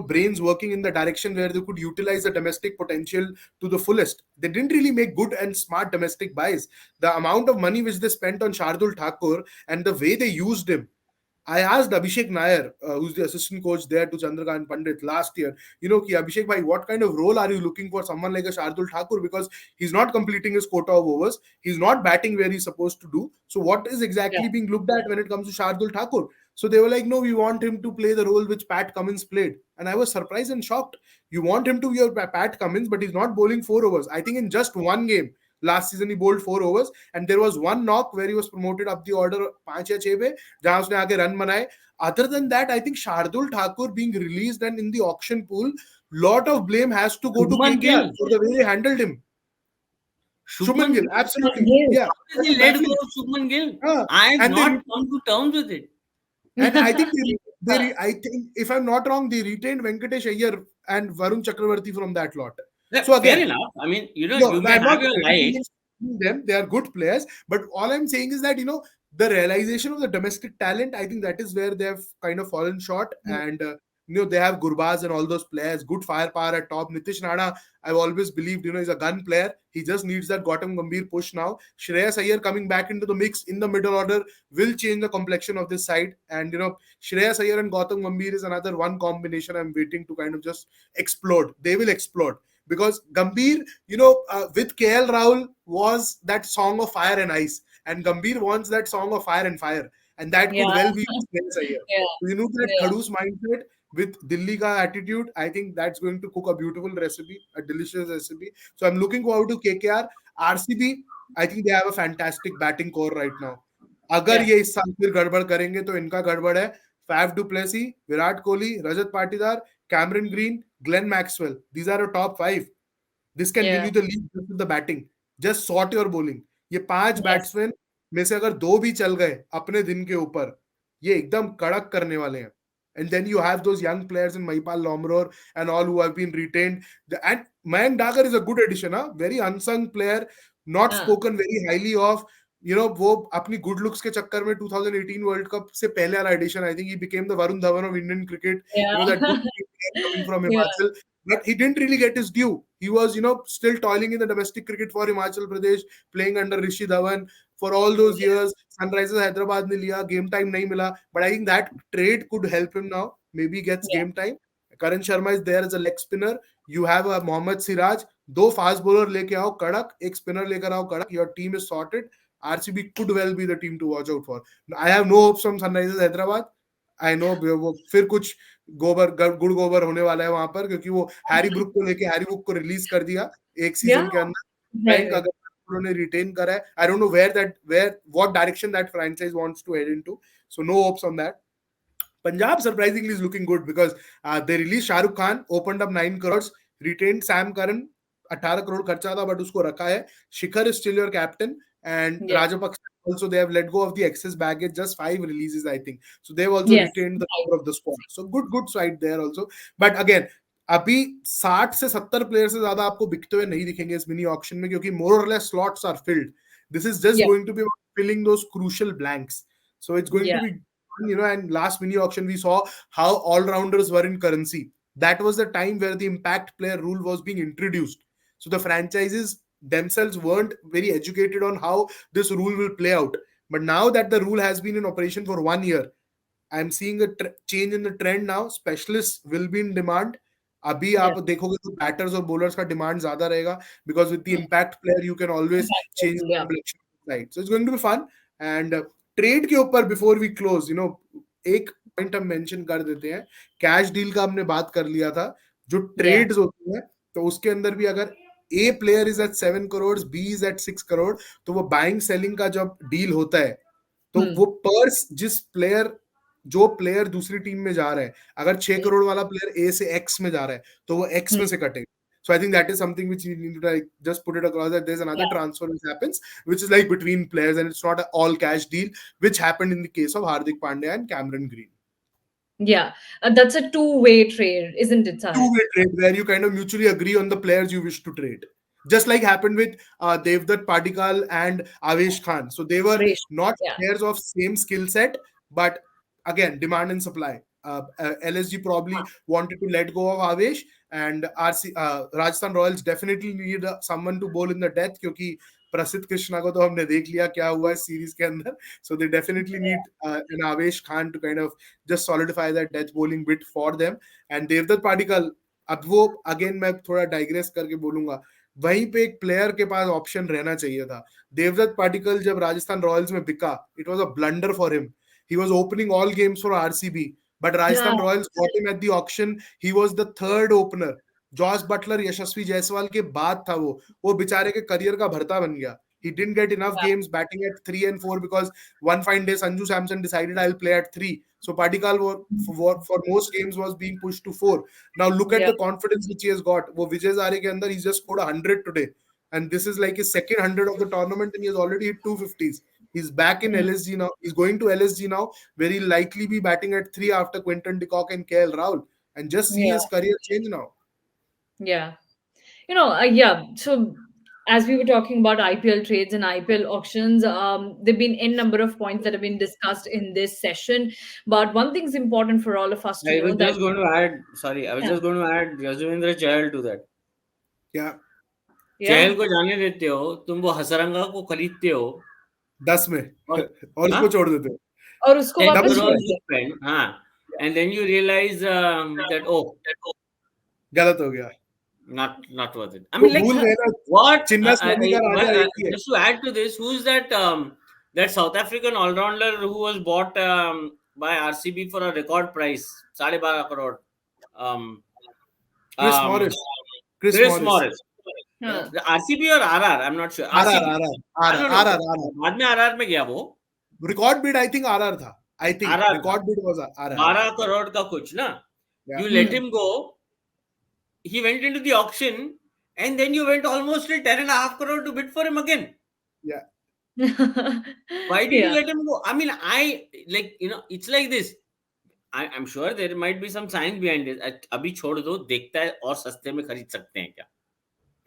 brains working in the direction where they could utilize the domestic potential to the fullest. They didn't really make good and smart domestic buys. The amount of money which they spent on Shardul Thakur and the way they used him, I asked Abhishek Nair, who's the assistant coach there to Chandrakant Pandit last year, ki Abhishek bhai, what kind of role are you looking for someone like a Shardul Thakur? Because he's not completing his quota of overs. He's not batting where he's supposed to do. So what is Yeah. exactly being looked at when it comes to Shardul Thakur? So they were like, no, we want him to play the role which Pat Cummins played. And I was surprised and shocked. You want him to be your Pat Cummins, but he's not bowling 4 overs. I think in just one game last season he bowled 4 overs, and there was one knock where he was promoted up the order 5 या 6 पे जहां उसने आके run बनाए. Other than that, I think Shardul Thakur being released and in the auction pool, lot of blame has to go to Shubman KKR Gill. for the way they handled him. Shubman Shubman Gill, Gill. absolutely, Yes. yeah. How did But they let go Natalie, of Shubman Gill? uh, I have and they not come to terms with it. and I think I think if I'm not wrong, they retained Venkatesh Iyer and Varun Chakravarti from that lot. Yeah, So fair again, enough. I mean, no, you may I'm not have your critiquing likes. them. They are good players, but all I'm saying is that the realization of the domestic talent. I think that is where they have kind of fallen short, and they have Gurbaz and all those players, good firepower at top. Nitish Rana, I've always believed is a gun player. He just needs that Gautam Gambhir push now. Shreyas Iyer coming back into the mix in the middle order will change the complexion of this side, and Shreyas Iyer and Gautam Gambhir is another one combination I'm waiting to kind of just explode. They will explode because Gambhir, with KL Rahul was that song of fire and ice, and Gambhir wants that song of fire and fire, and that Yeah. could well be Shreyas Iyer. Yeah. So, that Yeah. Khadus mindset with Dilli ka attitude, I think that's going to cook a beautiful recipe, a delicious recipe. So I'm looking forward to KKR. RCB, I think they have a fantastic batting core right now. अगर Yeah. ये इस साल फिर गड़बड़ करेंगे तो इनका गड़बड़ है. Faf du Plessis, Virat Kohli, Rajat Patidar, Cameron Green, Glenn Maxwell. These are a top five. This can win Yeah. you the league just with the batting. Just sort your bowling. ये 5 Yes. बैट्समैन में से अगर 2 भी चल गए अपने दिन के ऊपर, ये एकदम कड़क करने वाले हैं. And then you have those young players in Maipal Lomror and all who have been retained. And Mayank Dagar is a good addition, huh? Very unsung player, not हाँ, spoken very highly of. वो अपनी good looks के चक्कर में 2018 world cup से पहले वाला edition, I think he became the Varun Dhawan of Indian cricket, yeah, that good player coming from yeah, Himachal. But he didn't really get his due. He was, still toiling in the domestic cricket for Himachal Pradesh, playing under Rishi Dhawan for all those yeah, years. Sunrisers Hyderabad ने लिया, game time नहीं मिला. But I think that trade could help him now. Maybe he gets yeah, game time. Karan Sharma is there as a leg spinner. You have a Mohammad Siraj. दो fast bowler लेके आओ कड़क, एक spinner लेकर आओ कड़क. Your team is sorted. RCB could well be the team to watch out for. I have no hopes from Sunrisers Hyderabad. I know वो फिर कुछ गुड़ गोबर होने वाला है वहां पर, क्योंकि वो हैरी ब्रुक को लेके हैरी ब्रुक को रिलीज कर दिया एक yeah, सीजन के अंदर. right, बैंक right, अगर उन्होंने रिटेन करा है, I don't know where what direction that franchise wants to head into. So no hopes on that. Punjab surprisingly is looking good because they released Shah Rukh Khan, opened up 9 crores, retained Sam Curran, 18 crore खर्चा था but उसको रखा है. Shikhar is still your captain, and yeah, Rajapaksa also they have let go of the excess baggage, just 5 releases I think. So they've also yes, retained the right, core of the squad. So good side there also. But again, अभी 60 से 70 player से ज्यादा आपको बिकते हुए नहीं दिखेंगे इस मिनी ऑक्शन में, क्योंकि मोर और less slots are filled. This is just yeah, going to be filling those crucial blanks. So it's going yeah, to be, and last mini auction we saw how all rounders were in currency. That was the time where the impact player rule was being introduced. So the franchises themselves weren't very educated on how this rule will play out. But now that the rule has been in operation for 1 year, I'm seeing a change in the trend now. Specialists will be in demand. अभी yeah, आप देखोगे तो batters और bowlers का demand ज्यादा रहेगा, because with the mm, impact player you can always impact change level, the yeah, complexion side. So it's going to be fun. And trade के ऊपर बिफोर वी क्लोज, एक पॉइंट हम mention कर देते हैं. कैश डील का हमने बात कर लिया था. जो yeah, ट्रेड्स होती हैं, तो उसके अंदर भी अगर A player is at 7 crore, B is at 6 crore, तो वो बाइंग सेलिंग का जब डील होता है, तो hmm, वो पर्स जो प्लेयर दूसरी टीम में जा रहा है, अगर 6 करोड़ वाला प्लेयर ए से एक्स में जा रहा है, तो वो एक्स hmm, में से कटेगा. So I think that is something which you need to like just put it across, that there's another yeah, transfer which happens, which is like between players, and it's not an all cash deal, which happened in the case of Hardik Pandya and Cameron Green. yeah. That's a two-way trade, isn't it, Sahil? Two-way trade where you kind of mutually agree on the players you wish to trade. Just like happened with Devdutt Padikkal and Avesh Khan. So they were Race, not yeah, players of same skill set, but again, demand and supply. LSG probably wanted to let go of Avesh, and Rajasthan Royals definitely need someone to bowl in the death, क्योंकि प्रसिद्ध कृष्णा को तो हमने देख लिया क्या हुआ इस सीरीज के अंदर. So they definitely need an Avesh Khan to kind of just solidify that death bowling bit for them. And Devdutt Padikkal, अब वो अगेन मैं थोड़ा डाइग्रेस करके बोलूंगा, वहीं पे एक प्लेयर के पास ऑप्शन रहना चाहिए था. देवदत्त पाडिकल जब राजस्थान रॉयल्स में बिका, it was a blunder for him. He was opening all games for RCB, but yeah, Rajasthan Royals got him at the auction. He was the third opener. Jos Buttler, Yashasvi Jaiswal के बाद था वो बेचारे के करियर का भरता बन गया. He didn't get enough yeah, games batting at 3 and 4 because one fine day Sanju Samson decided I'll play at 3. So Padikkal for most games was being pushed to 4. Now look at yeah, the confidence which he has got. वो विजय जारे के अंदर he's just scored 100 today, and this is like his second 100 of the tournament, and he has already hit 250s. He's back in mm, LSG now. He's going to LSG now, where he'll likely be batting at 3 after Quinton de Kock and KL Rahul, and just see yeah, his career change now. yeah. Yeah. So as we were talking about IPL trades and IPL auctions, there've been n number of points that have been discussed in this session. But one thing's important for all of us to I know was that just going to add, sorry, I was yeah, just going to add Yasvendra Chahal to that. Yeah, yeah, चहल को जाने देते हो, तुम वो हसरंगा को खरीदते हो 10 में और और हाँ उसको छोड़ देते हो. और उसको 10 वापस डबल छोड़ crores किया. you दिया. spend, हाँ, and then you realize that oh, गलत हो गया. not worth it. I वो mean, like भूल गए ना, what? चिन्ना स्वामी का राजा एक ही है. Just to add to this, who's that? That South African all-rounder who was bought by RCB for a record price, 12.5 crore. Um, Chris um, Morris. Chris Chris Morris. Morris. Yeah. The RCB or RR? I'm not sure. Are are RCB. Are I are don't are know. Are are are बाद में RR में गया वो. Record bid I think are था. I think RR था. Record bid was are are. 12 crore का कुछ ना. या You let Hmm. him go. He went into the auction, and then you went almost till 10.5 crore to bid for him again. या Why did you Yeah. let him go? I mean, it's like this. I'm sure there might be some science behind it. अभी छोड़ दो, देखता है और सस्ते में खरीद सकते हैं क्या?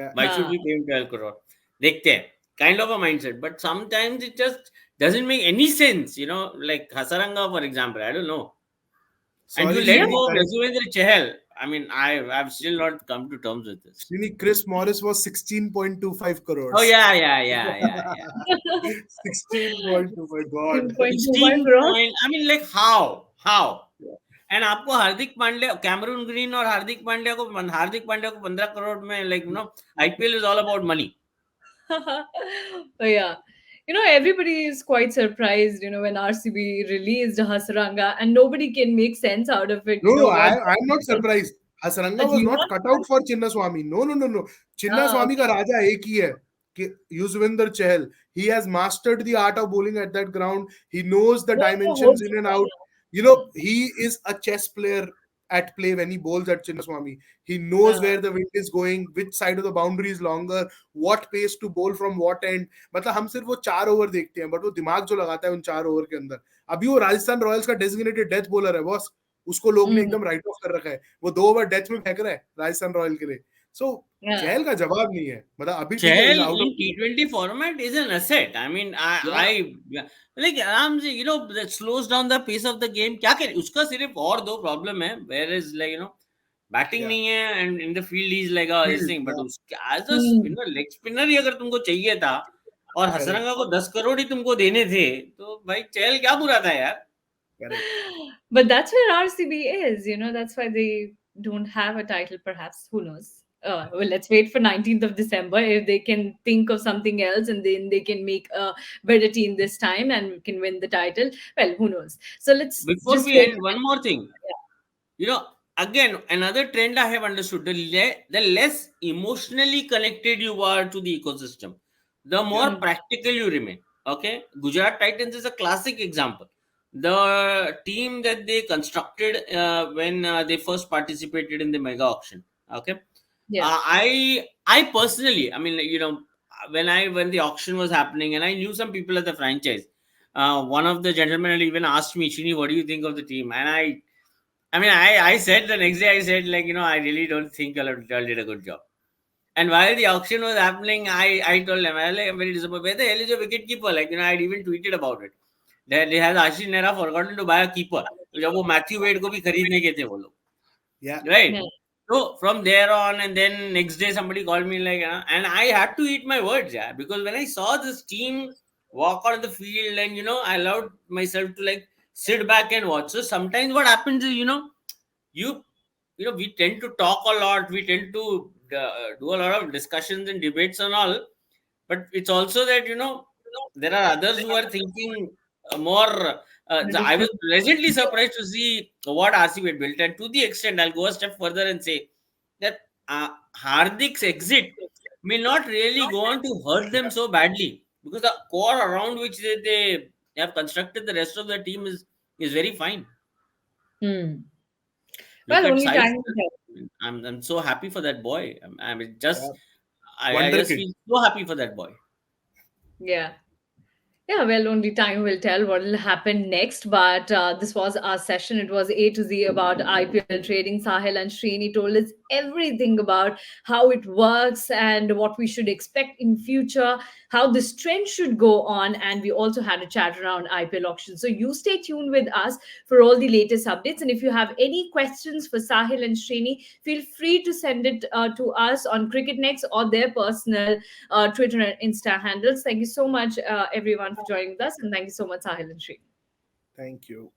Yeah. Why should हाँ. we pay him 12 crore? देखते हैं. Kind of a mindset. But sometimes it just doesn't make any sense. Like Hasaranga, for example. I don't know. And you Sorry, let Yeah. Srini, go of correct. Yuzvendra Chahal. I mean, I've still not come to terms with this. Srini, Chris Morris was 16.25 Oh, crores. yeah, yeah, yeah, yeah, yeah. 16.25, God. 16.25 16 crores. point. I mean, like, how? And आपको Hardik Pandya, Cameron Green और हार्दिक पांड्या को 15 करोड़ में, like, IPL is all about money. Oh, yeah. Everybody is quite surprised, when RCB released Hasranga, and nobody can make sense out of it. No, no, What I'm not surprised. Hasaranga do was you not want? cut out for Chinnaswamy. No, no, no, no. Ah, Chinnaswamy का okay. राजा एक ही है कि Yuzvendra Chahal. He has mastered the art of bowling at that ground. He knows the वो तो हो dimensions in and चुका out. He is a chess player at play when he bowls at Chinnaswamy. He है. knows where the wind is going, which side of the boundary is longer, what pace to bowl from what end. मतलब हम सिर्फ वो 4 over देखते हैं, but वो दिमाग जो लगाता है उन 4 ओवर के अंदर. अभी वो राजस्थान रॉयल्स का डेजिग्नेटेड डेथ बॉलर है बॉस. उसको लोग ने Mm, एकदम राइट ऑफ कर रखा है. वो 2 ओवर डेथ में फेंक रहा है राजस्थान रॉयल के लिए. सो yeah. चहल का जवाब नहीं है. मतलब अभी ठीक है, Chahal is out in of. T20 format is an asset. I mean, या yeah, like Aram ji, that slows down the pace of the game. क्या करे? उसका सिर्फ और दो problem है. Whereas, like, बैटिंग या नहीं है, and in the field he's like a this field thing. But या as a Hmm. leg spinner ही अगर तुमको चाहिए था और करेक्ट हसरंगा को 10 करोड़ ही तुमको देने थे, तो भाई चहल क्या बुरा था यार? Correct. But that's where RCB is, that's why they don't have a title, perhaps. Who knows? Well, let's wait for 19th of December if they can think of something else and then they can make a better team this time and can win the title. Well, who knows? So let's Before just we hope. end, one more thing. you know Again, another trend I have understood: the less emotionally connected you are to the ecosystem, the more या Mm, practical you remain. Okay, Gujarat Titans is a classic example. The team that they constructed when they first participated in the mega auction. Okay. yeah. I personally, I mean, when the auction was happening and I knew some people at the franchise, one of the gentlemen even asked me, Chini, what do you think of the team? And I said the next day, I said, like, I really don't think y'all did a good job. And while the auction was happening, I told them, I'm very disappointed. Where the hell is your wicket keeper? Like, I'd even tweeted about it. They has Ashish Nehra forgotten to buy a keeper. जब वो Matthew Wade को भी खरीदने के थे वो लोग, या right? Yeah. So from there on, and then next day somebody called me, like, and I had to eat my words, yeah, because when I saw this team walk on the field, and I allowed myself to, like, sit back and watch. So sometimes what happens is, you we tend to talk a lot, we tend to do a lot of discussions and debates and all, but it's also that there are others who are thinking more. I was Different. pleasantly surprised to see what RCB built, and to the extent, I'll go a step further and say that Hardik's exit may not really go on to hurt them so badly, because the core around which they have constructed the rest of the team is very fine. Hmm. Look Well, at only Sai. time will tell. I'm so happy for that boy. या I wonder just kid. feel so happy for that boy. Yeah. Yeah, well, only time will tell what will happen next. But this was our session. It was A to Z about IPL trading. Sahil and Srini told us everything about how it works and what we should expect in future, how this trend should go on, and we also had a chat around IPL auctions. So you stay tuned with us for all the latest updates. And if you have any questions for Sahil and Srini, feel free to send it to us on CricketNext or their personal Twitter and Insta handles. Thank you so much, everyone, for joining with us. And thank you so much, Sahil and Sri. Thank you.